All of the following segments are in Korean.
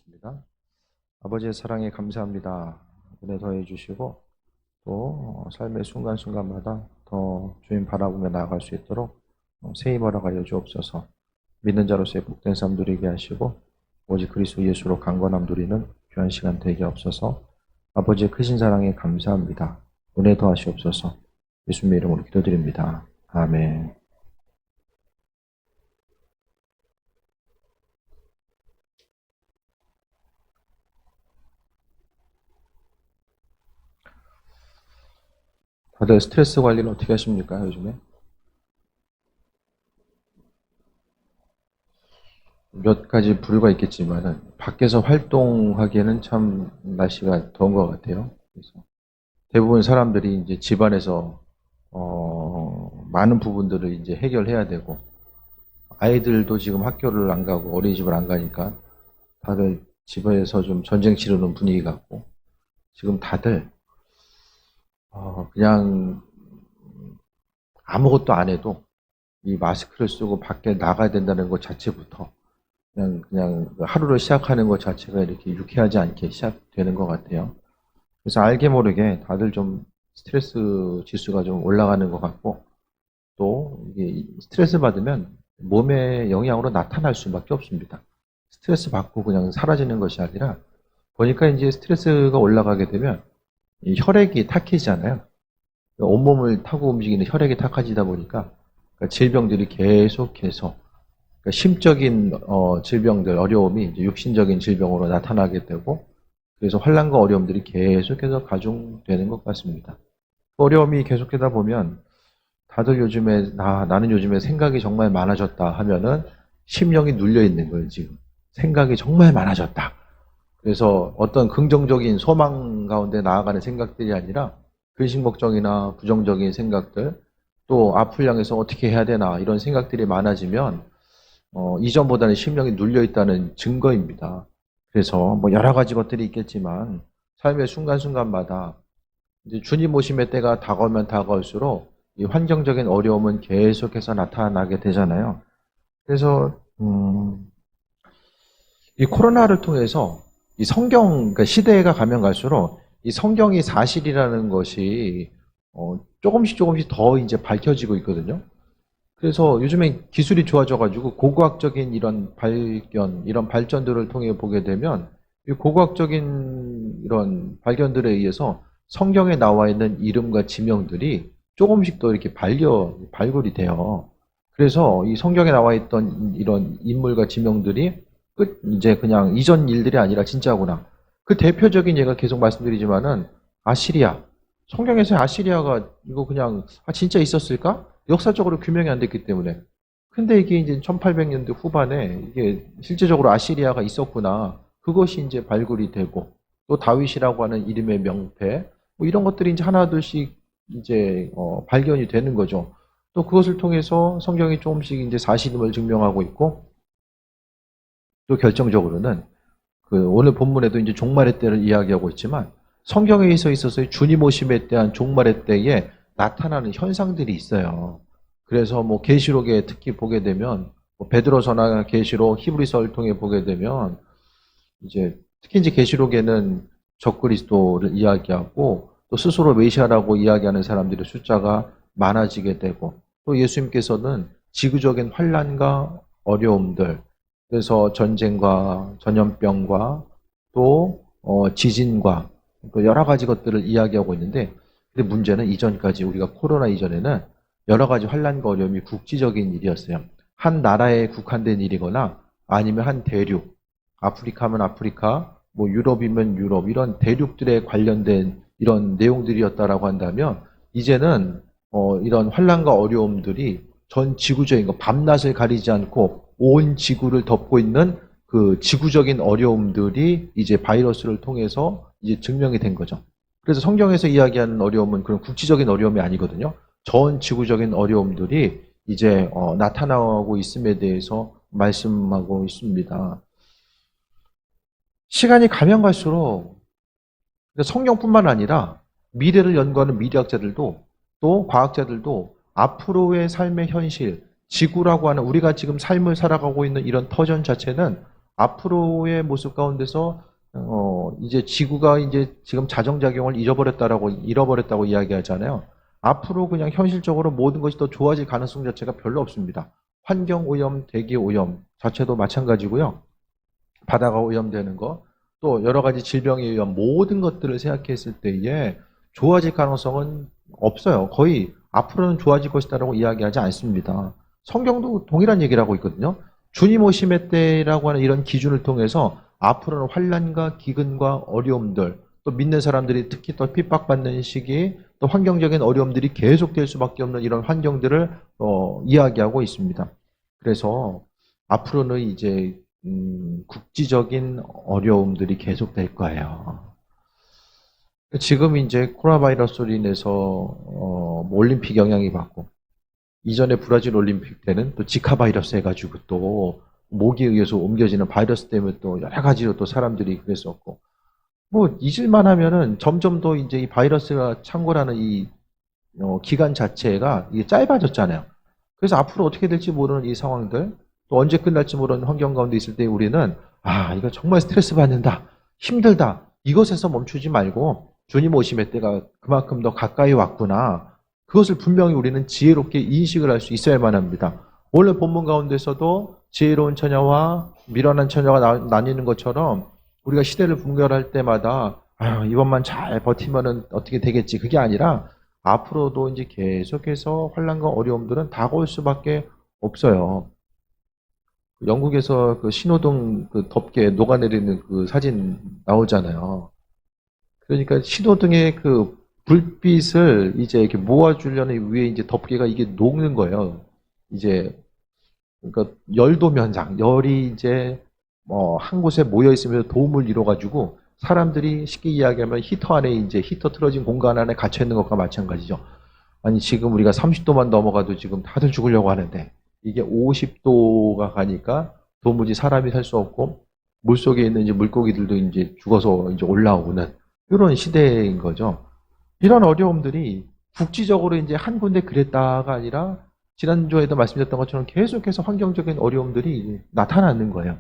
기도하겠습니다. 아버지의 사랑에 감사합니다. 은혜 더해 주시고 또 삶의 순간순간마다 더 주님 바라보며 나아갈 수 있도록 새 힘 허락하여 주옵소서. 믿는 자로서의 복된 삶 누리게 하시고 오직 그리스도 예수로 강건함 누리는 귀한 시간 되게 없어서 아버지의 크신 사랑에 감사합니다. 은혜 더하시옵소서. 예수님의 이름으로 기도드립니다. 아멘. 다들 스트레스 관리는 어떻게 하십니까, 요즘에? 몇 가지 부류가 있겠지만 밖에서 활동하기에는 참 날씨가 더운 것 같아요. 그래서 대부분 사람들이 이제 집안에서 많은 부분들을 이제 해결해야 되고 아이들도 지금 학교를 안 가고 어린이집을 안 가니까 다들 집에서 좀 전쟁 치르는 분위기 같고 지금 다들 그냥 아무것도 안 해도 이 마스크를 쓰고 밖에 나가야 된다는 것 자체부터 그냥 하루를 시작하는 것 자체가 이렇게 유쾌하지 않게 시작되는 것 같아요. 그래서 알게 모르게 다들 좀 스트레스 지수가 좀 올라가는 것 같고 또 이게 스트레스 받으면 몸의 영향으로 나타날 수밖에 없습니다. 스트레스 받고 그냥 사라지는 것이 아니라 보니까 이제 스트레스가 올라가게 되면 이 혈액이 탁해지잖아요. 온몸을 타고 움직이는 혈액이 탁해지다 보니까 질병들이 계속해서 심적인 질병들, 어려움이 이제 육신적인 질병으로 나타나게 되고 그래서 환난과 어려움들이 계속해서 가중되는 것 같습니다. 어려움이 계속되다 보면 다들 요즘에 나는 요즘에 생각이 정말 많아졌다 하면은 심령이 눌려 있는 거예요, 지금. 생각이 정말 많아졌다. 그래서 어떤 긍정적인 소망 가운데 나아가는 생각들이 아니라 근심 걱정이나 부정적인 생각들 또 앞을 향해서 어떻게 해야 되나 이런 생각들이 많아지면 이전보다는 심령이 눌려 있다는 증거입니다. 그래서 뭐 여러 가지 것들이 있겠지만 삶의 순간순간마다 이제 주님 오심의 때가 다가오면 다가올수록 이 환경적인 어려움은 계속해서 나타나게 되잖아요. 그래서 이 코로나를 통해서 이 성경, 그러니까 시대가 가면 갈수록 이 성경이 사실이라는 것이 조금씩 더 이제 밝혀지고 있거든요. 그래서 요즘에 기술이 좋아져가지고 고고학적인 이런 발견, 이런 발전들을 통해 보게 되면 이 고고학적인 이런 발견들에 의해서 성경에 나와 있는 이름과 지명들이 조금씩 더 이렇게 발굴이 돼요. 그래서 이 성경에 나와 있던 이런 인물과 지명들이 이제 그냥 이전 일들이 아니라 진짜구나. 그 대표적인 예가 계속 말씀드리지만은 아시리아. 성경에서 아시리아가 이거 그냥 진짜 있었을까? 역사적으로 규명이 안 됐기 때문에. 근데 이게 이제 1800년대 후반에 이게 실제적으로 아시리아가 있었구나. 그것이 이제 발굴이 되고 또 다윗이라고 하는 이름의 명패 뭐 이런 것들이 이제 하나둘씩 이제 발견이 되는 거죠. 또 그것을 통해서 성경이 조금씩 이제 사실임을 증명하고 있고 또 결정적으로는 그 오늘 본문에도 이제 종말의 때를 이야기하고 있지만 성경에 있어서의 주님 오심에 대한 종말의 때에 나타나는 현상들이 있어요. 그래서 뭐 계시록에 특히 보게 되면 뭐 베드로서나 계시록, 히브리서를 통해 보게 되면 이제 특히 이제 계시록에는 적그리스도를 이야기하고 또 스스로 메시아라고 이야기하는 사람들의 숫자가 많아지게 되고 또 예수님께서는 지구적인 환란과 어려움들 그래서 전쟁과 전염병과 또 지진과 또 여러 가지 것들을 이야기하고 있는데 근데 문제는 이전까지 우리가 코로나 이전에는 여러 가지 환란과 어려움이 국지적인 일이었어요. 한 나라에 국한된 일이거나 아니면 한 대륙, 아프리카면 아프리카, 뭐 유럽이면 유럽 이런 대륙들에 관련된 이런 내용들이었다라고 한다면 이제는 이런 환란과 어려움들이 전 지구적인 거 밤낮을 가리지 않고 온 지구를 덮고 있는 그 지구적인 어려움들이 이제 바이러스를 통해서 이제 증명이 된 거죠. 그래서 성경에서 이야기하는 어려움은 그런 국지적인 어려움이 아니거든요. 전 지구적인 어려움들이 이제 나타나고 있음에 대해서 말씀하고 있습니다. 시간이 가면 갈수록 성경뿐만 아니라 미래를 연구하는 미래학자들도 또 과학자들도 앞으로의 삶의 현실, 지구라고 하는 우리가 지금 삶을 살아가고 있는 이런 터전 자체는 앞으로의 모습 가운데서 이제 지구가 이제 지금 자정작용을 잃어버렸다고 이야기하잖아요. 앞으로 그냥 현실적으로 모든 것이 더 좋아질 가능성 자체가 별로 없습니다. 환경 오염, 대기 오염 자체도 마찬가지고요. 바다가 오염되는 거, 또 여러 가지 질병에 의한 모든 것들을 생각했을 때에 좋아질 가능성은 없어요. 거의 앞으로는 좋아질 것이다라고 이야기하지 않습니다. 성경도 동일한 얘기를 하고 있거든요. 주님 오심의 때라고 하는 이런 기준을 통해서 앞으로는 환난과 기근과 어려움들, 또 믿는 사람들이 특히 더 핍박받는 시기, 또 환경적인 어려움들이 계속될 수밖에 없는 이런 환경들을 이야기하고 있습니다. 그래서 앞으로는 이제 국지적인 어려움들이 계속될 거예요. 지금 이제 코로나 바이러스로 인해서 뭐 올림픽 영향이 받고, 이전에 브라질 올림픽 때는 또 지카 바이러스 해가지고 또 모기에 의해서 옮겨지는 바이러스 때문에 또 여러 가지로 또 사람들이 그랬었고, 뭐 잊을만 하면은 점점 더 이제 이 바이러스가 창궐하는 이 기간 자체가 이게 짧아졌잖아요. 그래서 앞으로 어떻게 될지 모르는 이 상황들, 또 언제 끝날지 모르는 환경 가운데 있을 때 우리는 이거 정말 스트레스 받는다, 힘들다, 이것에서 멈추지 말고 주님 오심의 때가 그만큼 더 가까이 왔구나, 그것을 분명히 우리는 지혜롭게 인식을 할 수 있어야만 합니다. 오늘 본문 가운데서도 지혜로운 처녀와 미련한 처녀가 나뉘는 것처럼 우리가 시대를 분별할 때마다 이번만 잘 버티면은 어떻게 되겠지, 그게 아니라 앞으로도 이제 계속해서 환난과 어려움들은 다가올 수밖에 없어요. 영국에서 그 신호등 그 덮개 녹아내리는 그 사진 나오잖아요. 그러니까 신호등의 그 불빛을 이제 이렇게 모아주려는 위에 이제 덮개가 이게 녹는 거예요. 이제 그러니까 열도면상, 열이 이제 한 곳에 모여 있으면서 도움을 이뤄가지고 사람들이 쉽게 이야기하면 히터 안에 이제 히터 틀어진 공간 안에 갇혀 있는 것과 마찬가지죠. 아니 지금 우리가 30도만 넘어가도 지금 다들 죽으려고 하는데 이게 50도가 가니까 도무지 사람이 살 수 없고 물속에 있는 이제 물고기들도 이제 죽어서 이제 올라오는 이런 시대인 거죠. 이런 어려움들이 국지적으로 이제 한 군데 그랬다가 아니라 지난주에도 말씀드렸던 것처럼 계속해서 환경적인 어려움들이 나타나는 거예요.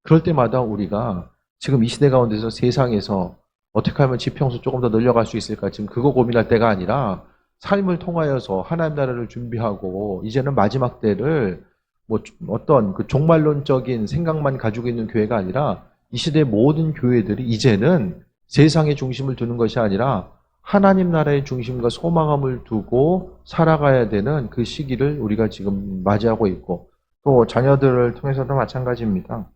그럴 때마다 우리가 지금 이 시대 가운데서 세상에서 어떻게 하면 지평수 조금 더 늘려갈 수 있을까, 지금 그거 고민할 때가 아니라 삶을 통하여서 하나님 나라를 준비하고 이제는 마지막 때를 뭐 어떤 그 종말론적인 생각만 가지고 있는 교회가 아니라 이 시대의 모든 교회들이 이제는 세상의 중심을 두는 것이 아니라 하나님 나라의 중심과 소망함을 두고 살아가야 되는 그 시기를 우리가 지금 맞이하고 있고, 또 자녀들을 통해서도 마찬가지입니다.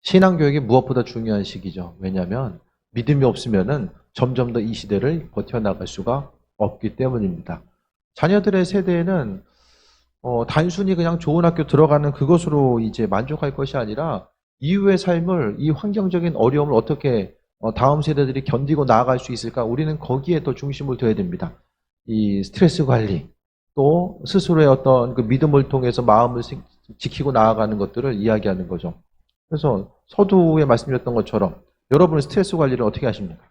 신앙교육이 무엇보다 중요한 시기죠. 왜냐하면 믿음이 없으면은 점점 더 이 시대를 버텨나갈 수가 없기 때문입니다. 자녀들의 세대에는 단순히 그냥 좋은 학교 들어가는 그것으로 이제 만족할 것이 아니라 이후의 삶을, 이 환경적인 어려움을 어떻게 다음 세대들이 견디고 나아갈 수 있을까, 우리는 거기에 더 중심을 둬야 됩니다. 이 스트레스 관리, 또 스스로의 어떤 그 믿음을 통해서 마음을 지키고 나아가는 것들을 이야기하는 거죠. 그래서 서두에 말씀드렸던 것처럼 여러분은 스트레스 관리를 어떻게 하십니까?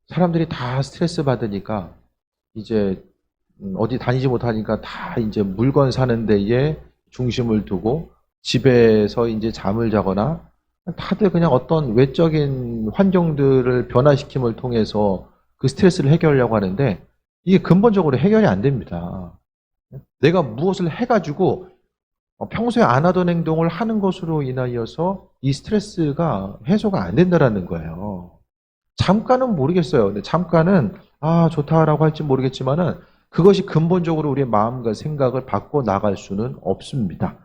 사람들이 다 스트레스 받으니까 이제 어디 다니지 못하니까 다 이제 물건 사는 데에 중심을 두고 집에서 이제 잠을 자거나 다들 그냥 어떤 외적인 환경들을 변화시킴을 통해서 그 스트레스를 해결하려고 하는데 이게 근본적으로 해결이 안 됩니다. 내가 무엇을 해가지고 평소에 안 하던 행동을 하는 것으로 인하여서 이 스트레스가 해소가 안 된다는 거예요. 잠깐은 모르겠어요. 근데 잠깐은 좋다라고 할지 모르겠지만은 그것이 근본적으로 우리의 마음과 생각을 바꿔 나갈 수는 없습니다.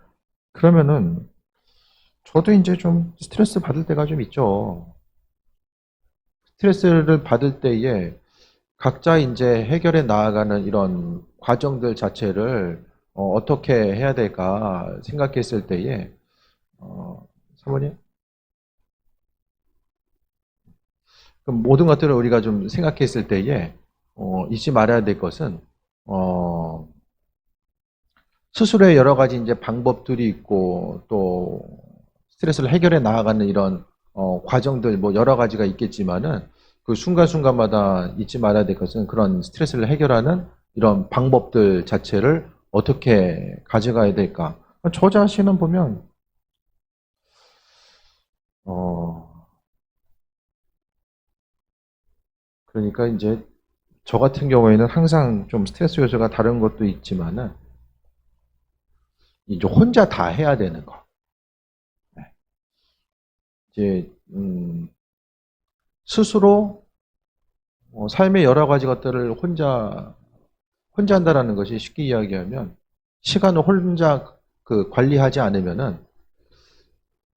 그러면은 저도 이제 좀 스트레스 받을 때가 좀 있죠. 스트레스를 받을 때에 각자 이제 해결해 나아가는 이런 과정들 자체를 어떻게 해야 될까 생각했을 때에 사모님, 그럼 모든 것들을 우리가 좀 생각했을 때에 잊지 말아야 될 것은 스스로의 여러 가지 이제 방법들이 있고 또 스트레스를 해결해 나아가는 이런 과정들 뭐 여러 가지가 있겠지만은 그 순간순간마다 잊지 말아야 될 것은 그런 스트레스를 해결하는 이런 방법들 자체를 어떻게 가져가야 될까? 저 자신은 보면 그러니까 이제 저 같은 경우에는 항상 좀 스트레스 요소가 다른 것도 있지만은 이제 혼자 다 해야 되는 거. 네. 이제 스스로 삶의 여러 가지 것들을 혼자 한다라는 것이 쉽게 이야기하면 시간을 혼자 관리하지 않으면은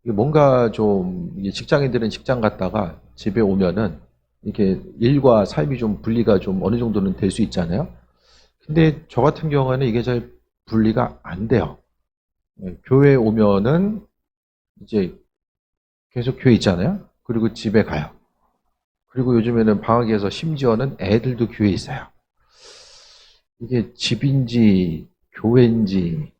뭔가 좀 직장인들은 직장 갔다가 집에 오면은 이게 일과 삶이 좀 분리가 좀 어느 정도는 될 수 있잖아요. 근데 저 같은 경우에는 이게 잘 분리가 안 돼요. 교회에 오면은 이제 계속 교회 있잖아요. 그리고 집에 가요. 그리고 요즘에는 방학에서 심지어는 애들도 교회에 있어요. 이게 집인지 교회인지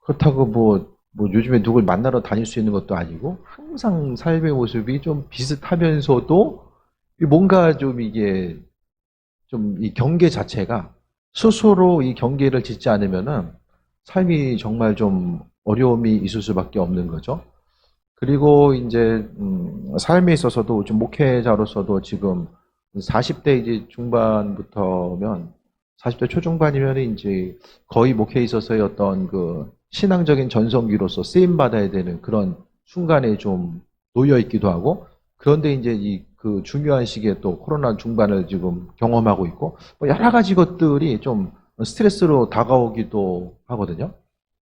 그렇다고 뭐 요즘에 누굴 만나러 다닐 수 있는 것도 아니고 항상 삶의 모습이 좀 비슷하면서도 뭔가 좀 이게 좀 이 경계 자체가 스스로 이 경계를 짓지 않으면은 삶이 정말 좀 어려움이 있을 수밖에 없는 거죠. 그리고 이제 삶에 있어서도 좀 목회자로서도 지금 40대 이제 중반부터면 40대 초중반이면 이제 거의 목회에 있어서의 어떤 그 신앙적인 전성기로서 쓰임 받아야 되는 그런 순간에 좀 놓여 있기도 하고 그런데 이제 이 그 중요한 시기에 또 코로나 중반을 지금 경험하고 있고 뭐 여러 가지 것들이 좀 스트레스로 다가오기도 하거든요.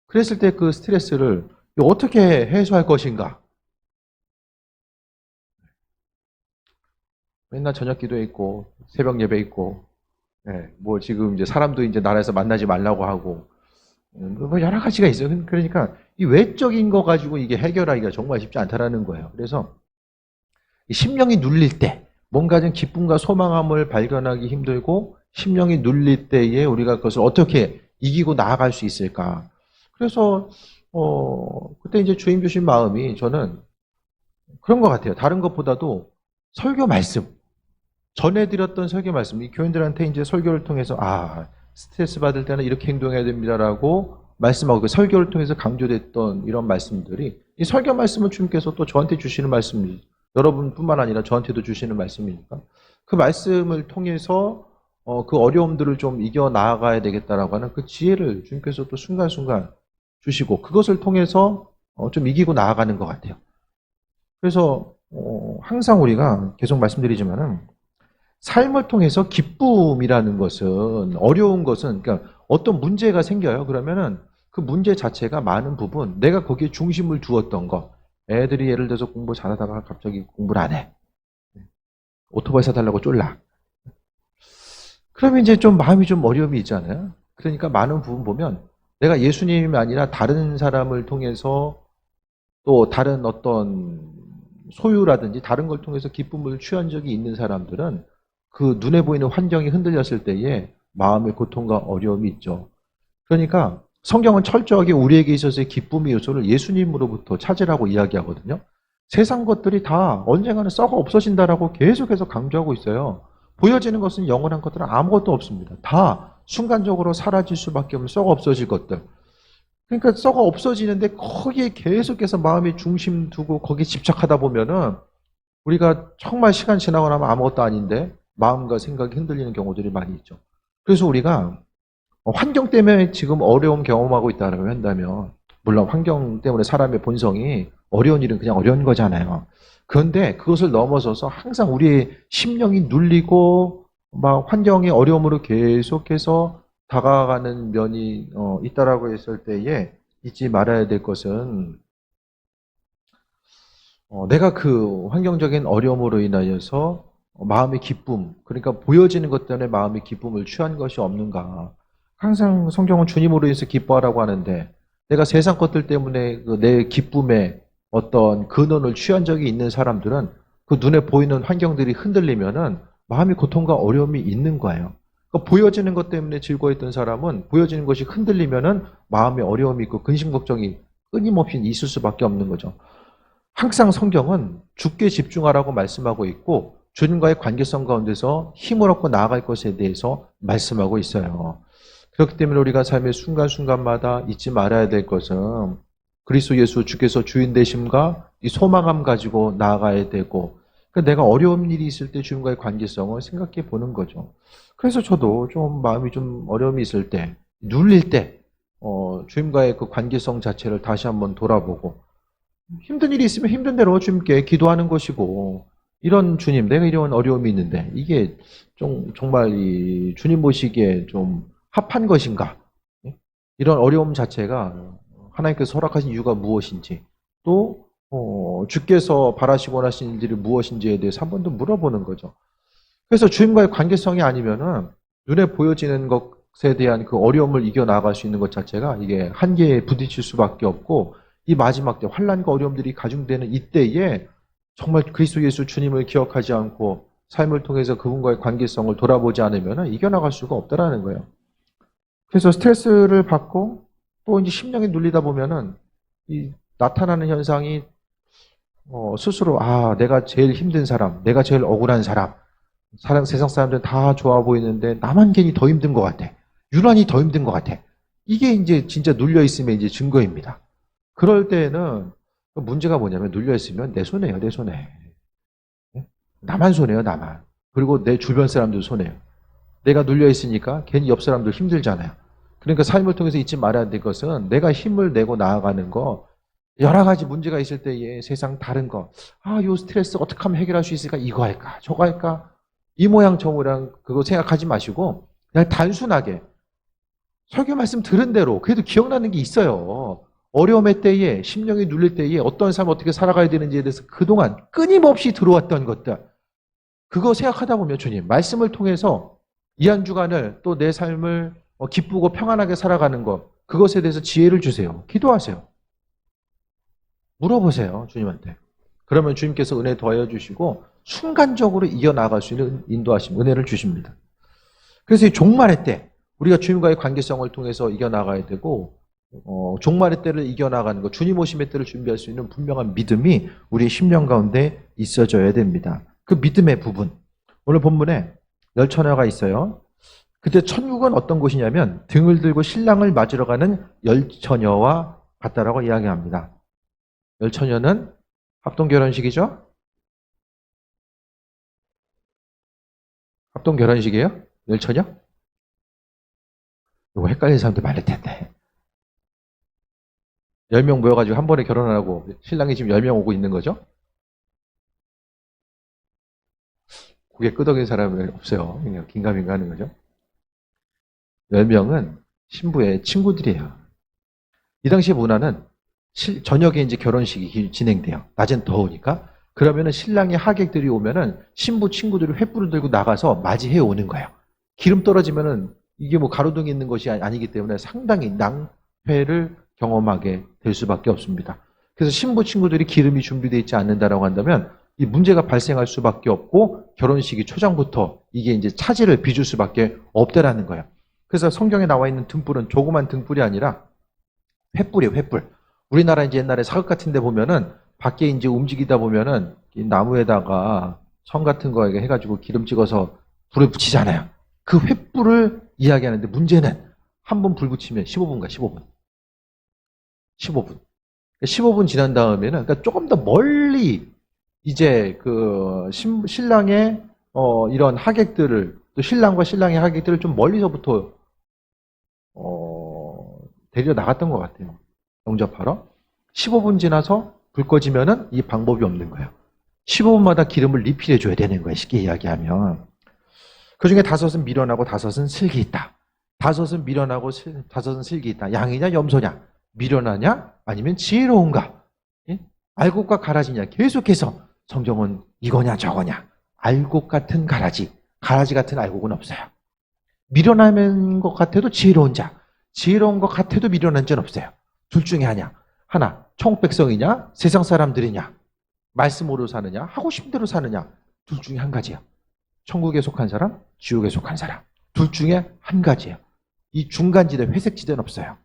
그랬을 때 그 스트레스를 어떻게 해소할 것인가? 맨날 저녁 기도에 있고 새벽 예배 있고 뭐 지금 이제 사람도 이제 나라에서 만나지 말라고 하고 뭐 여러 가지가 있어요. 그러니까 이 외적인 거 가지고 이게 해결하기가 정말 쉽지 않다라는 거예요. 그래서 이 심령이 눌릴 때 뭔가 좀 기쁨과 소망함을 발견하기 힘들고 심령이 눌릴 때에 우리가 그것을 어떻게 이기고 나아갈 수 있을까? 그래서 그때 이제 주임 주신 마음이 저는 그런 것 같아요. 다른 것보다도 설교 말씀 전해드렸던 설교 말씀, 이 교인들한테 이제 설교를 통해서 스트레스 받을 때는 이렇게 행동해야 됩니다라고 말씀하고 그 설교를 통해서 강조됐던 이런 말씀들이 이 설교 말씀은 주님께서 또 저한테 주시는 말씀이 여러분뿐만 아니라 저한테도 주시는 말씀이니까 그 말씀을 통해서 그 어려움들을 좀 이겨 나아가야 되겠다라고 하는 그 지혜를 주님께서 또 순간순간 주시고 그것을 통해서 좀 이기고 나아가는 것 같아요. 그래서 항상 우리가 계속 말씀드리지만은 삶을 통해서 기쁨이라는 것은 어려운 것은 그러니까 어떤 문제가 생겨요. 그러면은 그 문제 자체가 많은 부분 내가 거기에 중심을 두었던 거 애들이 예를 들어서 공부 잘하다가 갑자기 공부를 안 해. 오토바이 사달라고 쫄라. 그러면 이제 좀 마음이 좀 어려움이 있잖아요. 그러니까 많은 부분 보면 내가 예수님이 아니라 다른 사람을 통해서 또 다른 어떤 소유라든지 다른 걸 통해서 기쁨을 취한 적이 있는 사람들은 그 눈에 보이는 환경이 흔들렸을 때에 마음의 고통과 어려움이 있죠. 그러니까 성경은 철저하게 우리에게 있어서의 기쁨의 요소를 예수님으로부터 찾으라고 이야기하거든요. 세상 것들이 다 언젠가는 썩어 없어진다라고 계속해서 강조하고 있어요. 보여지는 것은 영원한 것들은 아무것도 없습니다. 다 순간적으로 사라질 수밖에 없는 썩어 없어질 것들. 그러니까 썩어 없어지는데 거기에 계속해서 마음의 중심 두고 거기에 집착하다 보면은 우리가 정말 시간 지나고 나면 아무것도 아닌데 마음과 생각이 흔들리는 경우들이 많이 있죠. 그래서 우리가 환경 때문에 지금 어려움 경험하고 있다고 한다면 물론 환경 때문에 사람의 본성이 어려운 일은 그냥 어려운 거잖아요. 그런데 그것을 넘어서서 항상 우리의 심령이 눌리고 막 환경의 어려움으로 계속해서 다가가는 면이 있다라고 했을 때에 잊지 말아야 될 것은 내가 그 환경적인 어려움으로 인하여서 마음의 기쁨, 그러니까 보여지는 것 때문에 마음의 기쁨을 취한 것이 없는가. 항상 성경은 주님으로 인해서 기뻐하라고 하는데 내가 세상 것들 때문에 내 기쁨에 어떤 근원을 취한 적이 있는 사람들은 그 눈에 보이는 환경들이 흔들리면은 마음의 고통과 어려움이 있는 거예요. 그러니까 보여지는 것 때문에 즐거워했던 사람은 보여지는 것이 흔들리면은 마음에 어려움이 있고 근심 걱정이 끊임없이 있을 수밖에 없는 거죠. 항상 성경은 주께 집중하라고 말씀하고 있고 주님과의 관계성 가운데서 힘을 얻고 나아갈 것에 대해서 말씀하고 있어요. 그렇기 때문에 우리가 삶의 순간순간마다 잊지 말아야 될 것은 그리스도 예수 주께서 주인 되심과 이 소망함 가지고 나아가야 되고, 그러니까 내가 어려운 일이 있을 때 주님과의 관계성을 생각해 보는 거죠. 그래서 저도 좀 마음이 좀 어려움이 있을 때, 눌릴 때, 주님과의 그 관계성 자체를 다시 한번 돌아보고, 힘든 일이 있으면 힘든 대로 주님께 기도하는 것이고, 이런 주님, 내가 이런 어려움이 있는데 이게 정말 이 주님 보시기에 좀 합한 것인가? 이런 어려움 자체가 하나님께서 허락하신 이유가 무엇인지, 또 주께서 바라시고 원하신 일들이 무엇인지에 대해서 한 번 더 물어보는 거죠. 그래서 주님과의 관계성이 아니면은 눈에 보여지는 것에 대한 그 어려움을 이겨나갈 수 있는 것 자체가 이게 한계에 부딪힐 수밖에 없고, 이 마지막 때 환난과 어려움들이 가중되는 이때에 정말 그리스도 예수 주님을 기억하지 않고 삶을 통해서 그분과의 관계성을 돌아보지 않으면 이겨나갈 수가 없다라는 거예요. 그래서 스트레스를 받고 또 이제 심령이 눌리다 보면은 이 나타나는 현상이 스스로 내가 제일 힘든 사람, 내가 제일 억울한 사람, 세상 사람들은 다 좋아 보이는데 나만 괜히 더 힘든 것 같아. 유난히 더 힘든 것 같아. 이게 이제 진짜 눌려 있음의 이제 증거입니다. 그럴 때에는 문제가 뭐냐면 눌려 있으면 내 손해예요, 내 손해. 나만 손해요, 나만. 그리고 내 주변 사람들 손해요. 내가 눌려 있으니까 괜히 옆 사람들 힘들잖아요. 그러니까 삶을 통해서 잊지 말아야 될 것은 내가 힘을 내고 나아가는 거, 여러 가지 문제가 있을 때에 세상 다른 거, 요 스트레스 어떻게 하면 해결할 수 있을까? 이거 할까? 저거 할까? 이 모양 저 모양 그거 생각하지 마시고 그냥 단순하게 설교 말씀 들은 대로 그래도 기억나는 게 있어요. 어려움의 때에, 심령이 눌릴 때에 어떤 삶을 어떻게 살아가야 되는지에 대해서 그동안 끊임없이 들어왔던 것들, 그거 생각하다 보면 주님 말씀을 통해서 이 한 주간을 또 내 삶을 기쁘고 평안하게 살아가는 것, 그것에 대해서 지혜를 주세요. 기도하세요. 물어보세요, 주님한테. 그러면 주님께서 은혜 더하여 주시고 순간적으로 이겨나갈 수 있는 인도하심, 은혜를 주십니다. 그래서 이 종말의 때 우리가 주님과의 관계성을 통해서 이겨나가야 되고, 종말의 때를 이겨나가는 것, 주님 오심의 때를 준비할 수 있는 분명한 믿음이 우리의 심령 가운데 있어져야 됩니다. 그 믿음의 부분, 오늘 본문에 열처녀가 있어요. 그때 천국은 어떤 곳이냐면 등을 들고 신랑을 맞으러 가는 열처녀와 같다라고 이야기합니다. 열처녀는 합동결혼식이죠? 합동결혼식이에요? 열처녀? 이거 헷갈리는 사람도 많을 텐데. 10명 모여가지고 한 번에 결혼하고 신랑이 지금 10명 오고 있는 거죠? 고개 끄덕이는 사람은 없어요. 그냥 긴가민가 하는 거죠. 10명은 신부의 친구들이에요. 이 당시 문화는 저녁에 이제 결혼식이 진행돼요. 낮엔 더우니까. 그러면은 신랑의 하객들이 오면은 신부 친구들이 횃불을 들고 나가서 맞이해 오는 거예요. 기름 떨어지면은 이게 뭐 가로등이 있는 것이 아니기 때문에 상당히 낭패를 경험하게 될 수밖에 없습니다. 그래서 신부 친구들이 기름이 준비되어 있지 않는다라고 한다면 이 문제가 발생할 수밖에 없고 결혼식이 초장부터 이게 이제 차질을 빚을 수밖에 없다라는 거예요. 그래서 성경에 나와 있는 등불은 조그만 등불이 아니라 횃불이에요, 횃불. 우리나라 이제 옛날에 사극 같은 데 보면은 밖에 이제 움직이다 보면은 이 나무에다가 청 같은 거 해가지고 기름 찍어서 불을 붙이잖아요. 그 횃불을 이야기하는데 문제는 한 번 불 붙이면 15분가 15분. 15분. 15분 지난 다음에는 그러니까 조금 더 멀리 이제 그 신랑의 이런 하객들을, 또 신랑과 신랑의 하객들을 좀 멀리서부터 데리러 나갔던 것 같아요. 영접하러. 15분 지나서 불 꺼지면은 이 방법이 없는 거예요. 15분마다 기름을 리필해 줘야 되는 거예요. 쉽게 이야기하면. 그 중에 5은 미련하고 5은 슬기 있다. 5은 미련하고 5은 슬기 있다. 양이냐 염소냐? 미련하냐? 아니면 지혜로운가? 예? 알곡 가라지냐? 계속해서 성경은 이거냐 저거냐? 알곡 같은 가라지, 가라지 같은 알곡은 없어요. 미련한 것 같아도 지혜로운 자, 지혜로운 것 같아도 미련한 자는 없어요. 둘 중에 하나, 천국 백성이냐, 세상 사람들이냐, 말씀으로 사느냐, 하고 싶은 대로 사느냐, 둘 중에 한 가지야. 천국에 속한 사람, 지옥에 속한 사람, 둘 중에 한 가지예요. 이 중간지대, 회색지대는 없어요.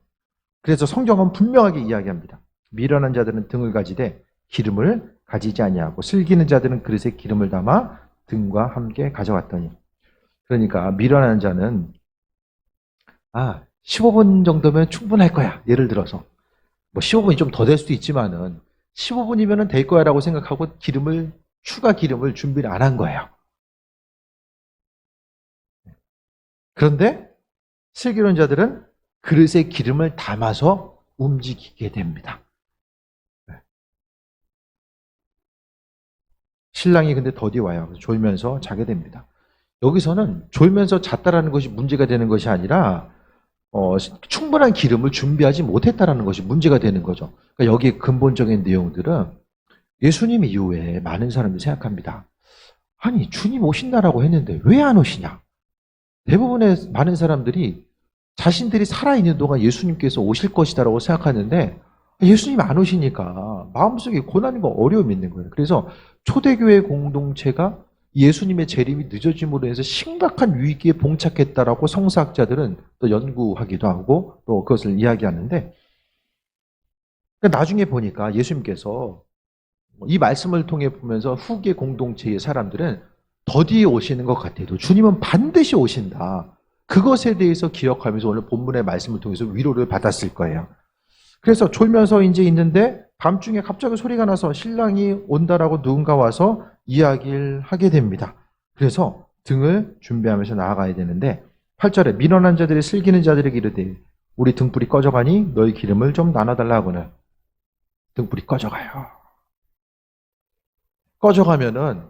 그래서 성경은 분명하게 이야기합니다. 미련한 자들은 등을 가지되 기름을 가지지 아니하고 슬기는 자들은 그릇에 기름을 담아 등과 함께 가져왔더니. 그러니까 미련한 자는 15분 정도면 충분할 거야. 예를 들어서. 뭐 15분이 좀 더 될 수도 있지만은 15분이면은 될 거야라고 생각하고 추가 기름을 준비를 안 한 거예요. 그런데 슬기론자들은 그릇에 기름을 담아서 움직이게 됩니다. 신랑이 근데 더디 와요. 졸면서 자게 됩니다. 여기서는 졸면서 잤다라는 것이 문제가 되는 것이 아니라 충분한 기름을 준비하지 못했다라는 것이 문제가 되는 거죠. 그러니까 여기 근본적인 내용들은 예수님 이후에 많은 사람들이 생각합니다. 아니 주님 오신다라고 했는데 왜 안 오시냐? 대부분의 많은 사람들이 자신들이 살아있는 동안 예수님께서 오실 것이다라고 생각하는데 예수님 안 오시니까 마음속에 고난과 어려움이 있는 거예요. 그래서 초대교회 공동체가 예수님의 재림이 늦어짐으로 해서 심각한 위기에 봉착했다라고 성사학자들은 또 연구하기도 하고 또 그것을 이야기하는데, 그러니까 나중에 보니까 예수님께서 이 말씀을 통해 보면서 후계 공동체의 사람들은 더디에 오시는 것 같아도 주님은 반드시 오신다. 그것에 대해서 기억하면서 오늘 본문의 말씀을 통해서 위로를 받았을 거예요. 그래서 졸면서 이제 있는데 밤중에 갑자기 소리가 나서 신랑이 온다라고 누군가 와서 이야기를 하게 됩니다. 그래서 등을 준비하면서 나아가야 되는데 8절에 민원한 자들이 슬기는 자들에게 이르되 우리 등불이 꺼져가니 너희 기름을 좀 나눠달라 하거늘. 등불이 꺼져가요. 꺼져가면은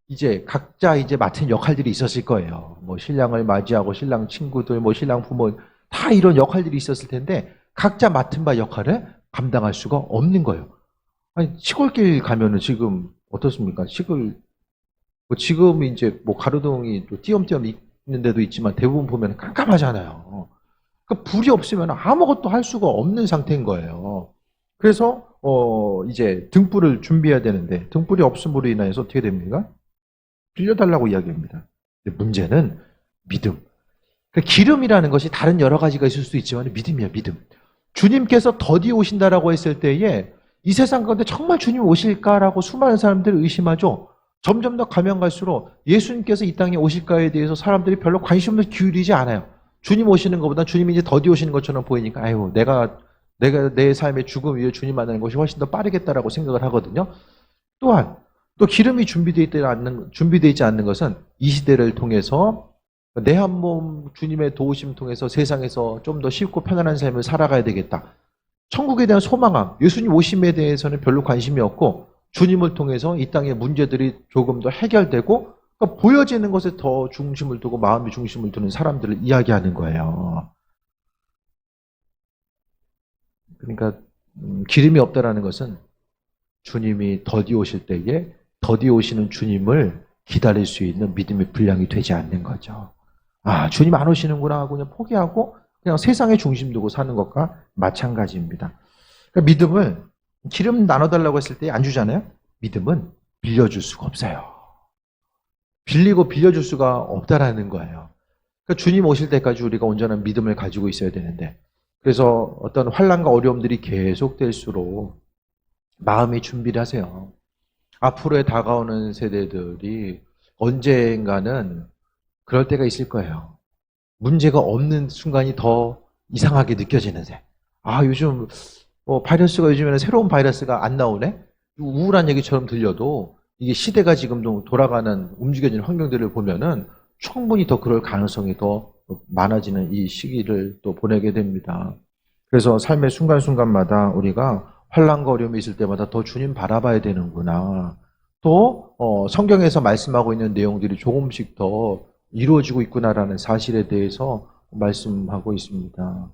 이제 각자 이제 맡은 역할들이 있었을 거예요. 뭐 신랑을 맞이하고 신랑 친구들, 뭐 신랑 부모 다 이런 역할들이 있었을 텐데 각자 맡은 바 역할을 감당할 수가 없는 거예요. 아니 시골길 가면은 지금 어떻습니까? 뭐 지금 이제 뭐 가로등이 또 띄엄띄엄 있는 데도 있지만 대부분 보면 깜깜하잖아요. 그러니까 불이 없으면 아무것도 할 수가 없는 상태인 거예요. 그래서 이제 등불을 준비해야 되는데 등불이 없음으로 인해서 어떻게 됩니까? 빌려달라고 이야기합니다. 근데 문제는 믿음. 그러니까 기름이라는 것이 다른 여러 가지가 있을 수도 있지만 믿음이야, 믿음. 주님께서 더디 오신다라고 했을 때에 이 세상 가운데 정말 주님 오실까라고 수많은 사람들이 의심하죠. 점점 더 가면 갈수록 예수님께서 이 땅에 오실까에 대해서 사람들이 별로 관심을 기울이지 않아요. 주님 오시는 것보다 주님이 이제 더디 오시는 것처럼 보이니까 아유 내가 내 삶의 죽음 위에 주님 만나는 것이 훨씬 더 빠르겠다라고 생각을 하거든요. 또한 또 기름이 준비되어 있지 않는 것은 이 시대를 통해서 내 한 몸 주님의 도우심 통해서 세상에서 좀 더 쉽고 편안한 삶을 살아가야 되겠다. 천국에 대한 소망함, 예수님 오심에 대해서는 별로 관심이 없고 주님을 통해서 이 땅의 문제들이 조금 더 해결되고 그러니까 보여지는 것에 더 중심을 두고 마음의 중심을 두는 사람들을 이야기하는 거예요. 그러니까 기름이 없다라는 것은 주님이 더디 오실 때에 더디 오시는 주님을 기다릴 수 있는 믿음의 분량이 되지 않는 거죠. 주님 안 오시는구나 하고 그냥 포기하고 그냥 세상에 중심 두고 사는 것과 마찬가지입니다. 그러니까 믿음을 기름 나눠달라고 했을 때 안 주잖아요. 믿음은 빌려줄 수가 없어요. 빌리고 빌려줄 수가 없다라는 거예요. 그러니까 주님 오실 때까지 우리가 온전한 믿음을 가지고 있어야 되는데 그래서 어떤 환난과 어려움들이 계속될수록 마음의 준비를 하세요. 앞으로의 다가오는 세대들이 언젠가는 그럴 때가 있을 거예요. 문제가 없는 순간이 더 이상하게 느껴지는데 요즘 바이러스가 요즘에는 새로운 바이러스가 안 나오네? 우울한 얘기처럼 들려도 이게 시대가 지금 돌아가는 움직여지는 환경들을 보면은 충분히 더 그럴 가능성이 더 많아지는 이 시기를 또 보내게 됩니다. 그래서 삶의 순간순간마다 우리가 환난과 어려움이 있을 때마다 더 주님 바라봐야 되는구나. 또 성경에서 말씀하고 있는 내용들이 조금씩 더 이루어지고 있구나라는 사실에 대해서 말씀하고 있습니다.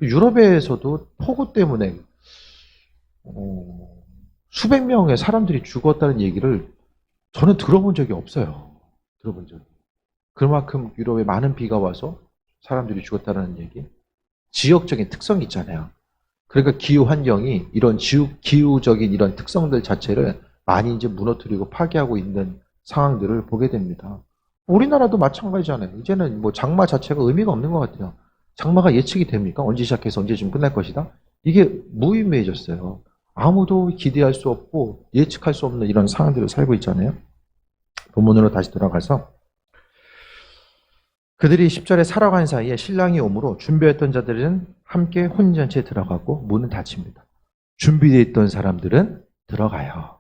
유럽에서도 폭우 때문에 수백 명의 사람들이 죽었다는 얘기를 저는 들어본 적이 없어요. 들어본 적이. 그만큼 유럽에 많은 비가 와서 사람들이 죽었다는 얘기. 지역적인 특성이 있잖아요. 그러니까 기후 환경이 이런 기후적인 이런 특성들 자체를 많이 이제 무너뜨리고 파괴하고 있는 상황들을 보게 됩니다. 우리나라도 마찬가지잖아요. 이제는 뭐 장마 자체가 의미가 없는 것 같아요. 장마가 예측이 됩니까? 언제 시작해서 언제쯤 끝날 것이다? 이게 무의미해졌어요. 아무도 기대할 수 없고 예측할 수 없는 이런 상황들을 살고 있잖아요. 본문으로 다시 돌아가서 그들이 10절에 살아간 사이에 신랑이 오므로 준비했던 자들은 함께 혼인잔치에 들어가고 문은 닫힙니다. 준비되어 있던 사람들은 들어가요.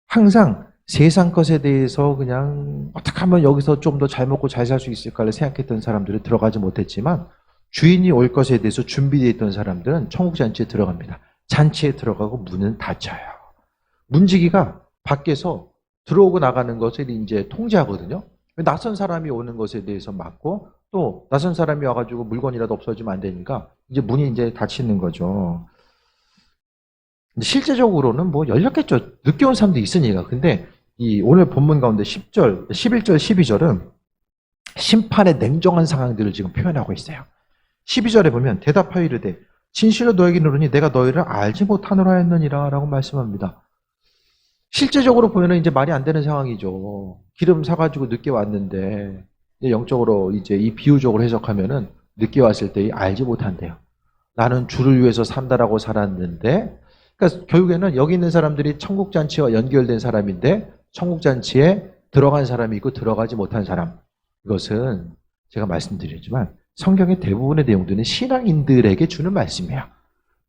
항상 세상 것에 대해서 그냥 어떻게 하면 여기서 좀 더 잘 먹고 잘 살 수 있을까를 생각했던 사람들은 들어가지 못했지만 주인이 올 것에 대해서 준비되어 있던 사람들은 천국잔치에 들어갑니다. 잔치에 들어가고 문은 닫혀요. 문지기가 밖에서 들어오고 나가는 것을 이제 통제하거든요. 낯선 사람이 오는 것에 대해서 막고 또 낯선 사람이 와가지고 물건이라도 없어지면 안 되니까 이제 문이 이제 닫히는 거죠. 실제적으로는 뭐 열렸겠죠. 늦게 온 사람도 있으니까. 근데 이 오늘 본문 가운데 10절, 11절, 12절은 심판의 냉정한 상황들을 지금 표현하고 있어요. 12절에 보면 대답하여 이르되 진실로 너에게 이르노니 내가 너희를 알지 못하노라 했느니라 라고 말씀합니다. 실제적으로 보면 이제 말이 안 되는 상황이죠. 기름 사가지고 늦게 왔는데 영적으로 이제 이 비유적으로 해석하면은 늦게 왔을 때 알지 못한대요. 나는 주를 위해서 산다라고 살았는데, 그러니까 결국에는 여기 있는 사람들이 천국잔치와 연결된 사람인데 천국잔치에 들어간 사람이 있고 들어가지 못한 사람. 이것은 제가 말씀드렸지만 성경의 대부분의 내용들은 신앙인들에게 주는 말씀이에요.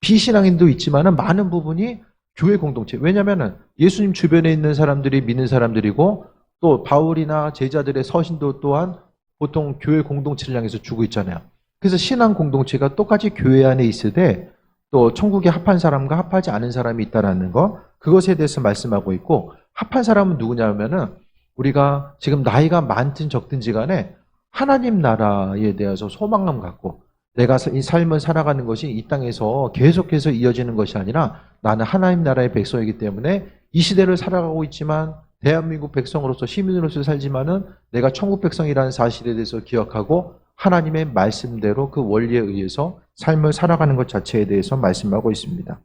비신앙인도 있지만은 많은 부분이 교회 공동체. 왜냐면은 예수님 주변에 있는 사람들이 믿는 사람들이고 또 바울이나 제자들의 서신도 또한 보통 교회 공동체를 향해서 주고 있잖아요. 그래서 신앙 공동체가 똑같이 교회 안에 있으되 또 천국에 합한 사람과 합하지 않은 사람이 있다라는 거, 그것에 대해서 말씀하고 있고, 합한 사람은 누구냐면은 우리가 지금 나이가 많든 적든지 간에 하나님 나라에 대해서 소망감 갖고 내가 이 삶을 살아가는 것이 이 땅에서 계속해서 이어지는 것이 아니라 나는 하나님 나라의 백성이기 때문에 이 시대를 살아가고 있지만 대한민국 백성으로서 시민으로서 살지만은 내가 천국 백성이라는 사실에 대해서 기억하고 하나님의 말씀대로 그 원리에 의해서 삶을 살아가는 것 자체에 대해서 말씀하고 있습니다.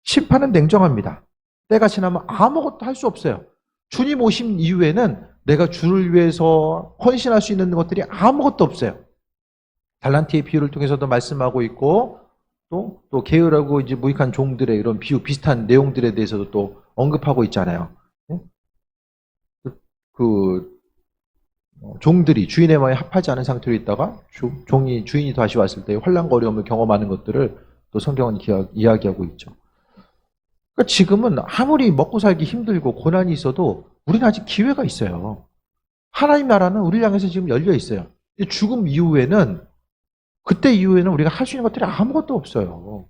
심판은 냉정합니다. 때가 지나면 아무것도 할 수 없어요. 주님 오신 이후에는 내가 주를 위해서 헌신할 수 있는 것들이 아무것도 없어요. 달란트의 비유를 통해서도 말씀하고 있고 또 게으르고 이제 무익한 종들의 이런 비유 비슷한 내용들에 대해서도 또 언급하고 있잖아요. 종들이 주인의 마음에 합하지 않은 상태로 있다가 주인이 다시 왔을 때 환난과 어려움을 경험하는 것들을 또 성경은 이야기하고 있죠. 그러니까 지금은 아무리 먹고 살기 힘들고 고난이 있어도 우리는 아직 기회가 있어요. 하나님 나라는 우리를 향해서 지금 열려 있어요. 죽음 이후에는 그때 이후에는 우리가 할 수 있는 것들이 아무것도 없어요.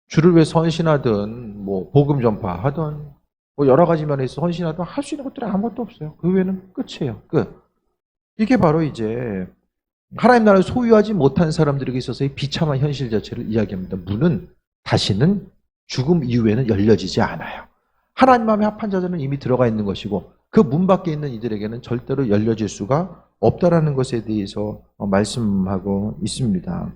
주를 위해서 헌신하든 뭐 복음 전파하든 뭐 여러 가지 면에서 헌신하든 할 수 있는 것들이 아무것도 없어요. 그 외에는 끝이에요. 끝. 이게 바로 이제 하나님 나라를 소유하지 못한 사람들에게 있어서의 비참한 현실 자체를 이야기합니다. 문은 다시는 죽음 이후에는 열려지지 않아요. 하나님 마음에 합한 자들은 이미 들어가 있는 것이고 그 문 밖에 있는 이들에게는 절대로 열려질 수가 없다라는 것에 대해서 말씀하고 있습니다.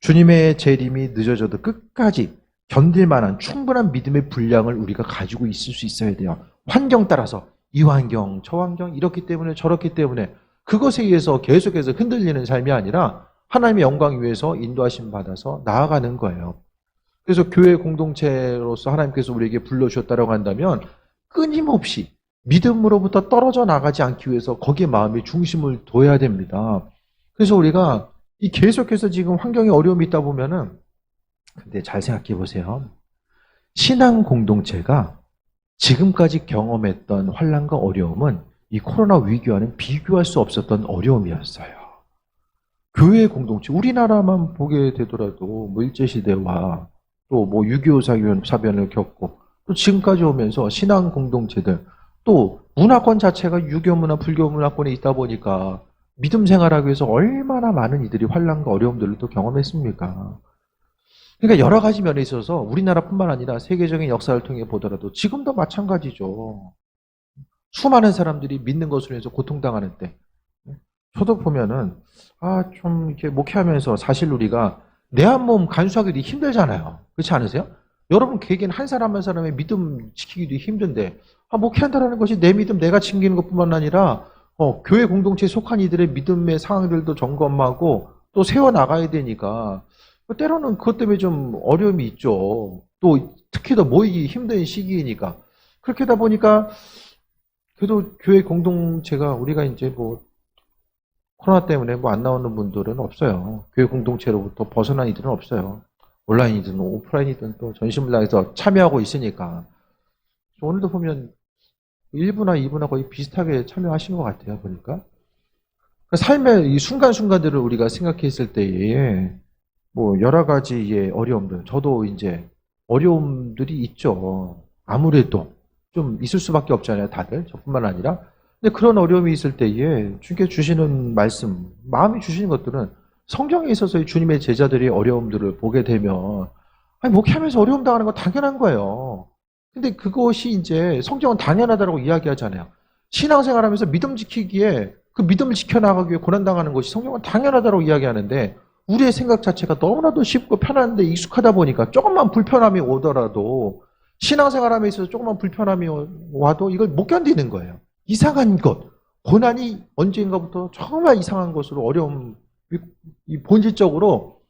주님의 재림이 늦어져도 끝까지 견딜 만한 충분한 믿음의 분량을 우리가 가지고 있을 수 있어야 돼요. 환경 따라서 이 환경, 저 환경, 이렇기 때문에 저렇기 때문에 그것에 의해서 계속해서 흔들리는 삶이 아니라 하나님의 영광 위해서 인도하심 받아서 나아가는 거예요. 그래서 교회 공동체로서 하나님께서 우리에게 불러주셨다고 한다면 끊임없이 믿음으로부터 떨어져 나가지 않기 위해서 거기에 마음의 중심을 둬야 됩니다. 그래서 우리가 이 계속해서 지금 환경에 어려움이 있다 보면은 근데 잘 생각해 보세요. 신앙 공동체가 지금까지 경험했던 환난과 어려움은 이 코로나 위기와는 비교할 수 없었던 어려움이었어요. 교회 공동체, 우리나라만 보게 되더라도 뭐 일제시대와 또 뭐 6.25 사변을 겪고 또 지금까지 오면서 신앙 공동체들 또 문화권 자체가 유교 문화, 불교 문화권에 있다 보니까 믿음 생활하기 위해서 얼마나 많은 이들이 환난과 어려움들을 또 경험했습니까? 그러니까 여러 가지 면에 있어서 우리나라뿐만 아니라 세계적인 역사를 통해 보더라도 지금도 마찬가지죠. 수많은 사람들이 믿는 것으로 해서 고통당하는 때 저도 보면은 좀 이렇게 목회하면서 사실 우리가 내 한 몸 간수하기도 힘들잖아요. 그렇지 않으세요? 여러분 계획엔 한 사람 한 사람의 믿음 지키기도 힘든데 목회한다는 것이 내 믿음 내가 챙기는 것뿐만 아니라 교회 공동체에 속한 이들의 믿음의 상황들도 점검하고 또 세워나가야 되니까 때로는 그것 때문에 좀 어려움이 있죠. 또 특히 더 모이기 힘든 시기이니까. 그렇게 하다 보니까 그래도 교회 공동체가 우리가 이제 뭐 코로나 때문에 뭐 안 나오는 분들은 없어요. 교회 공동체로부터 벗어난 이들은 없어요. 온라인이든 오프라인이든 또 전시문당에서 참여하고 있으니까. 오늘도 보면 1부나 2부나 거의 비슷하게 참여하신 것 같아요, 보니까. 삶의 이 순간순간들을 우리가 생각했을 때에 뭐 여러 가지의 어려움들, 저도 이제 어려움들이 있죠. 아무래도 좀 있을 수밖에 없잖아요, 다들. 저뿐만 아니라. 근데 그런 어려움이 있을 때에 주님께 주시는 말씀, 마음이 주시는 것들은 성경에 있어서의 주님의 제자들의 어려움들을 보게 되면 아니 목회하면서 어려움 당하는 건 당연한 거예요. 근데 그것이 이제 성경은 당연하다고 이야기하잖아요. 신앙생활하면서 믿음 지키기에 그 믿음을 지켜나가기 위해 고난당하는 것이 성경은 당연하다고 이야기하는데 우리의 생각 자체가 너무나도 쉽고 편한데 익숙하다 보니까 조금만 불편함이 오더라도 신앙생활함에 있어서 조금만 불편함이 와도 이걸 못 견디는 거예요. 이상한 것, 고난이 언젠가부터 정말 이상한 것으로 어려움, 이 본질적으로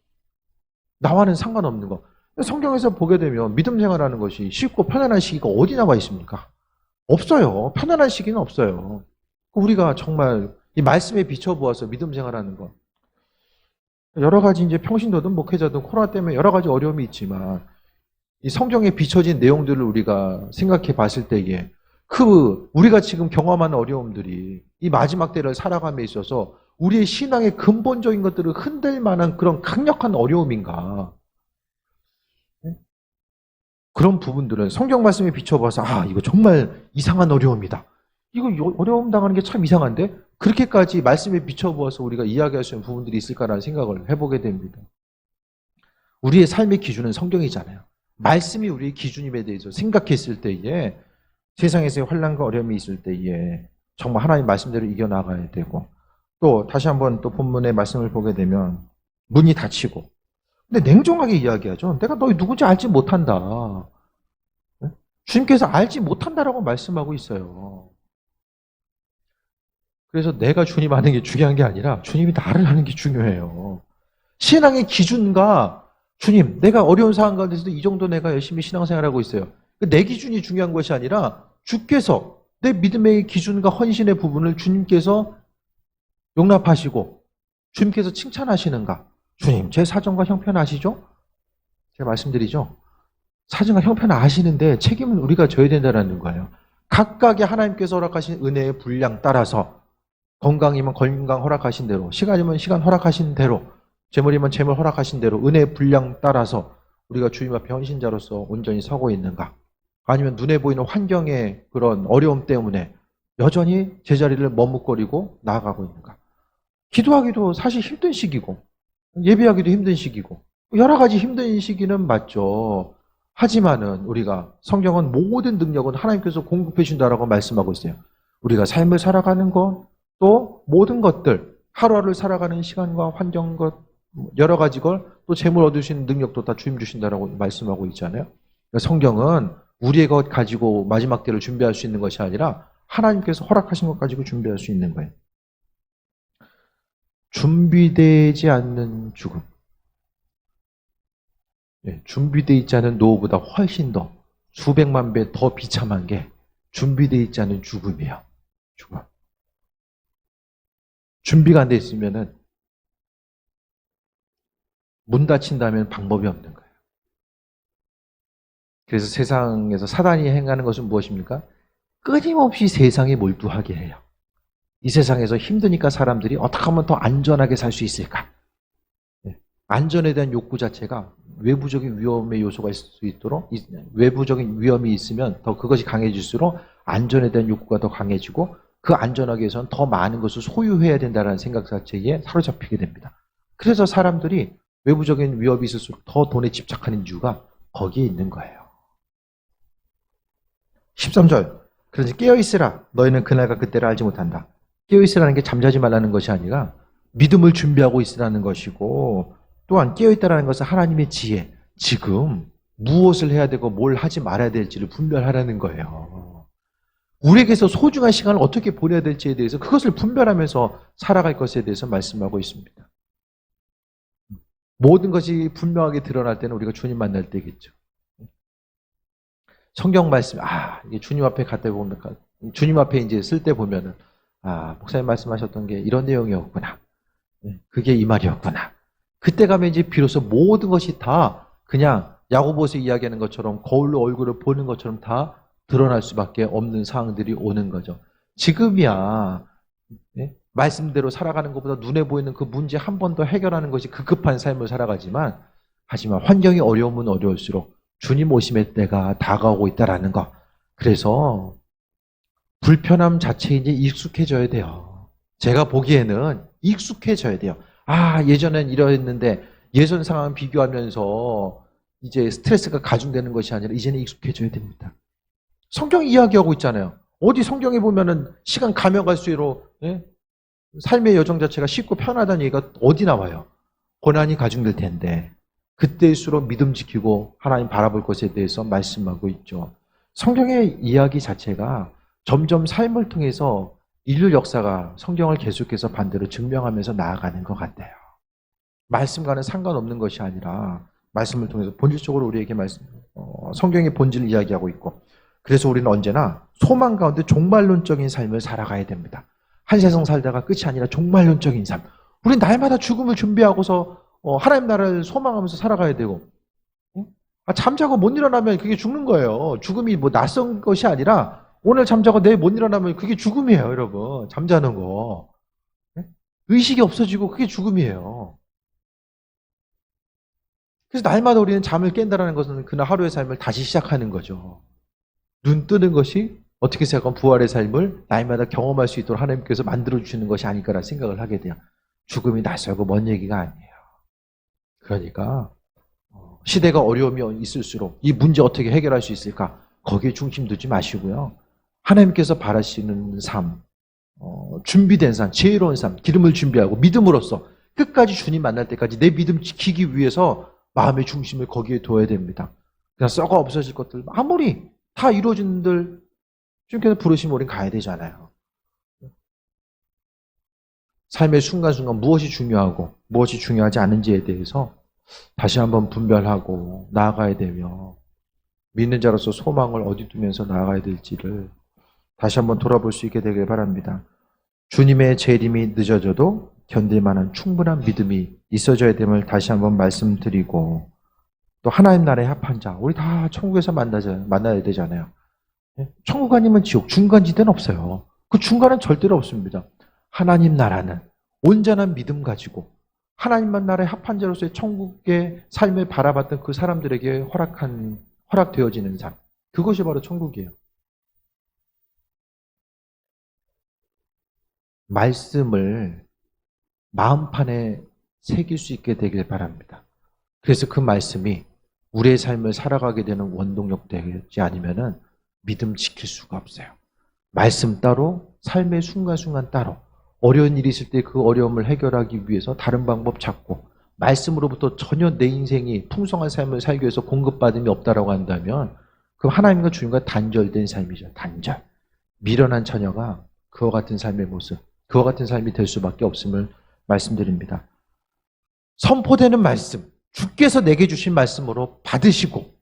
나와는 상관없는 것. 성경에서 보게 되면 믿음 생활하는 것이 쉽고 편안한 시기가 어디 나와 있습니까? 없어요. 편안한 시기는 없어요. 우리가 정말 이 말씀에 비춰보아서 믿음 생활하는 것. 여러 가지 이제 평신도든 목회자든 코로나 때문에 여러 가지 어려움이 있지만 이 성경에 비춰진 내용들을 우리가 생각해 봤을 때에 우리가 지금 경험하는 어려움들이 이 마지막 때를 살아감에 있어서 우리의 신앙의 근본적인 것들을 흔들 만한 그런 강력한 어려움인가? 그런 부분들은 성경 말씀에 비춰봐서 이거 정말 이상한 어려움이다. 이거 어려움 당하는 게 참 이상한데 그렇게까지 말씀에 비춰보아서 우리가 이야기할 수 있는 부분들이 있을까라는 생각을 해보게 됩니다. 우리의 삶의 기준은 성경이잖아요. 말씀이 우리의 기준임에 대해서 생각했을 때에 세상에서의 환난과 어려움이 있을 때에 정말 하나님 말씀대로 이겨나가야 되고 또 다시 한번 또 본문의 말씀을 보게 되면 문이 닫히고 근데 냉정하게 이야기하죠. 내가 너희 누군지 알지 못한다. 주님께서 알지 못한다라고 말씀하고 있어요. 그래서 내가 주님 아는 게 중요한 게 아니라 주님이 나를 아는 게 중요해요. 신앙의 기준과 주님, 내가 어려운 상황 가운데서도 이 정도 내가 열심히 신앙생활하고 있어요. 내 기준이 중요한 것이 아니라 주께서 내 믿음의 기준과 헌신의 부분을 주님께서 용납하시고 주님께서 칭찬하시는가? 주님, 제 사정과 형편 아시죠? 제가 말씀드리죠. 사정과 형편 아시는데 책임은 우리가 져야 된다는 거예요. 각각의 하나님께서 허락하신 은혜의 분량 따라서 건강이면 건강 허락하신 대로, 시간이면 시간 허락하신 대로, 재물이면 재물 허락하신 대로 은혜의 분량 따라서 우리가 주님 앞에 헌신자로서 온전히 서고 있는가? 아니면 눈에 보이는 환경의 그런 어려움 때문에 여전히 제자리를 머뭇거리고 나아가고 있는가? 기도하기도 사실 힘든 시기고 예배하기도 힘든 시기고 여러 가지 힘든 시기는 맞죠. 하지만은 우리가 성경은 모든 능력은 하나님께서 공급해 준다라고 말씀하고 있어요. 우리가 삶을 살아가는 것, 또 모든 것들, 하루하루를 살아가는 시간과 환경 것, 여러 가지 걸, 또 재물 얻으시는 능력도 다 주님 주신다라고 말씀하고 있잖아요. 성경은 우리의 것 가지고 마지막 때를 준비할 수 있는 것이 아니라 하나님께서 허락하신 것 가지고 준비할 수 있는 거예요. 준비되지 않는 죽음. 준비되어 있지 않은 노후보다 훨씬 더 수백만 배 더 비참한 게 준비되어 있지 않은 죽음이에요. 죽음. 준비가 안 돼 있으면은 문 닫힌다면 방법이 없는 거예요. 그래서 세상에서 사단이 행하는 것은 무엇입니까? 끊임없이 세상에 몰두하게 해요. 이 세상에서 힘드니까 사람들이 어떻게 하면 더 안전하게 살 수 있을까? 안전에 대한 욕구 자체가 외부적인 위험의 요소가 있을 수 있도록 외부적인 위험이 있으면 더 그것이 강해질수록 안전에 대한 욕구가 더 강해지고 그 안전하기 위해서는 더 많은 것을 소유해야 된다는 생각 자체에 사로잡히게 됩니다. 그래서 사람들이 외부적인 위협이 있을수록 더 돈에 집착하는 이유가 거기에 있는 거예요. 13절 그래서 깨어있으라 너희는 그날과 그때를 알지 못한다. 깨어있으라는 게 잠자지 말라는 것이 아니라 믿음을 준비하고 있으라는 것이고 또한 깨어있다라는 것은 하나님의 지혜, 지금 무엇을 해야 되고 뭘 하지 말아야 될지를 분별하라는 거예요. 우리에게서 소중한 시간을 어떻게 보내야 될지에 대해서 그것을 분별하면서 살아갈 것에 대해서 말씀하고 있습니다. 모든 것이 분명하게 드러날 때는 우리가 주님 만날 때겠죠. 성경 말씀, 이게 주님 앞에 갔다 보면, 주님 앞에 이제 쓸 때 보면은, 아, 목사님 말씀하셨던 게 이런 내용이었구나. 그게 이 말이었구나. 그때 가면 이제 비로소 모든 것이 다 그냥 야고보서 이야기하는 것처럼 거울로 얼굴을 보는 것처럼 다 드러날 수밖에 없는 상황들이 오는 거죠. 지금이야 말씀대로 살아가는 것보다 눈에 보이는 그 문제 한 번 더 해결하는 것이 급급한 삶을 살아가지만 하지만 환경이 어려우면 어려울수록 주님 오심의 때가 다가오고 있다라는 거. 그래서 불편함 자체에 이제 익숙해져야 돼요. 제가 보기에는 익숙해져야 돼요. 아, 예전엔 이러했는데 예전 상황 비교하면서 이제 스트레스가 가중되는 것이 아니라 이제는 익숙해져야 됩니다. 성경 이야기하고 있잖아요. 어디 성경에 보면은 시간 가면 갈수록 삶의 여정 자체가 쉽고 편하다는 얘기가 어디 나와요? 고난이 가중될 텐데 그때일수록 믿음 지키고 하나님 바라볼 것에 대해서 말씀하고 있죠. 성경의 이야기 자체가 점점 삶을 통해서 인류 역사가 성경을 계속해서 반대로 증명하면서 나아가는 것 같아요. 말씀과는 상관없는 것이 아니라 말씀을 통해서 본질적으로 우리에게 성경의 본질을 이야기하고 있고 그래서 우리는 언제나 소망 가운데 종말론적인 삶을 살아가야 됩니다. 한 세상 살다가 끝이 아니라 종말론적인 삶. 우린 날마다 죽음을 준비하고서 하나님 나라를 소망하면서 살아가야 되고 잠자고 못 일어나면 그게 죽는 거예요. 죽음이 뭐 낯선 것이 아니라 오늘 잠자고 내일 못 일어나면 그게 죽음이에요, 여러분. 잠자는 거. 의식이 없어지고 그게 죽음이에요. 그래서 날마다 우리는 잠을 깬다는 것은 그날 하루의 삶을 다시 시작하는 거죠. 눈 뜨는 것이 어떻게 생각하면 부활의 삶을 날마다 경험할 수 있도록 하나님께서 만들어주시는 것이 아닐까라는 생각을 하게 돼요. 죽음이 낯설고 먼 얘기가 아니에요. 그러니까 시대가 어려움이 있을수록 이 문제 어떻게 해결할 수 있을까? 거기에 중심 두지 마시고요. 하나님께서 바라시는 삶, 준비된 삶, 지혜로운 삶, 기름을 준비하고 믿음으로써 끝까지 주님 만날 때까지 내 믿음 지키기 위해서 마음의 중심을 거기에 둬야 됩니다. 그냥 썩어 없어질 것들 아무리 다 이루어진들 주님께서 부르시면 우린 가야 되잖아요. 삶의 순간순간 무엇이 중요하고 무엇이 중요하지 않은지에 대해서 다시 한번 분별하고 나아가야 되며 믿는 자로서 소망을 어디 두면서 나아가야 될지를 다시 한번 돌아볼 수 있게 되길 바랍니다. 주님의 재림이 늦어져도 견딜 만한 충분한 믿음이 있어져야 됨을 다시 한번 말씀드리고 또 하나님 나라의 합한 자 우리 다 천국에서 만나야 되잖아요. 천국 아니면 지옥, 중간지대는 없어요. 그 중간은 절대로 없습니다. 하나님 나라는 온전한 믿음 가지고 하나님만 나라의 합한 자로서의 천국의 삶을 바라봤던 그 사람들에게 허락되어지는 삶. 그것이 바로 천국이에요. 말씀을 마음판에 새길 수 있게 되길 바랍니다. 그래서 그 말씀이 우리의 삶을 살아가게 되는 원동력 되지 않으면은 믿음 지킬 수가 없어요. 말씀 따로, 삶의 순간순간 따로, 어려운 일이 있을 때 그 어려움을 해결하기 위해서 다른 방법 찾고 말씀으로부터 전혀 내 인생이 풍성한 삶을 살기 위해서 공급받음이 없다라고 한다면 그 하나님과 주님과 단절된 삶이죠. 단절. 미련한 처녀가 그와 같은 삶의 모습, 그와 같은 삶이 될 수밖에 없음을 말씀드립니다. 선포되는 말씀, 주께서 내게 주신 말씀으로 받으시고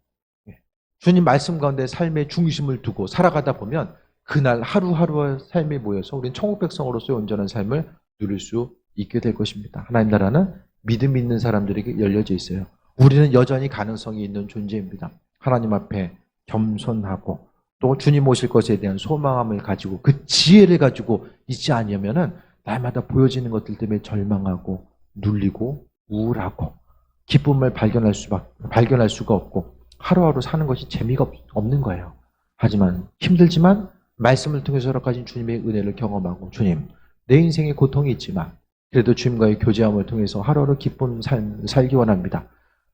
주님 말씀 가운데 삶의 중심을 두고 살아가다 보면 그날 하루하루의 삶이 모여서 우리는 천국 백성으로서의 온전한 삶을 누릴 수 있게 될 것입니다. 하나님 나라는 믿음 있는 사람들에게 열려져 있어요. 우리는 여전히 가능성이 있는 존재입니다. 하나님 앞에 겸손하고 또 주님 오실 것에 대한 소망함을 가지고 그 지혜를 가지고 있지 않으면은 날마다 보여지는 것들 때문에 절망하고 눌리고 우울하고 기쁨을 발견할 수가 없고 하루하루 사는 것이 재미가 없는 거예요. 하지만 힘들지만 말씀을 통해서 허락하신 주님의 은혜를 경험하고 주님, 내 인생에 고통이 있지만 그래도 주님과의 교제함을 통해서 하루하루 기쁜 삶을 살기 원합니다.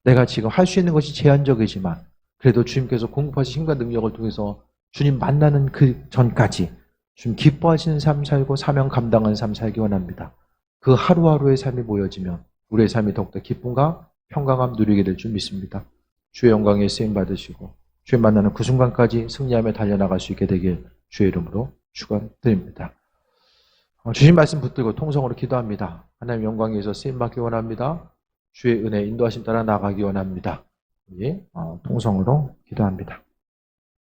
내가 지금 할 수 있는 것이 제한적이지만 그래도 주님께서 공급하신 힘과 능력을 통해서 주님 만나는 그 전까지 주님 기뻐하시는 삶 살고 사명 감당하는 삶 살기 원합니다. 그 하루하루의 삶이 모여지면 우리의 삶이 더욱더 기쁨과 평강함 누리게 될 줄 믿습니다. 주의 영광에 쓰임 받으시고 주님 만나는 그 순간까지 승리하며 달려나갈 수 있게 되길 주의 이름으로 축원드립니다. 주신 말씀 붙들고 통성으로 기도합니다. 하나님 영광에 서 쓰임 받기 원합니다. 주의 은혜 인도하심 따라 나가기 원합니다. 통성으로 기도합니다.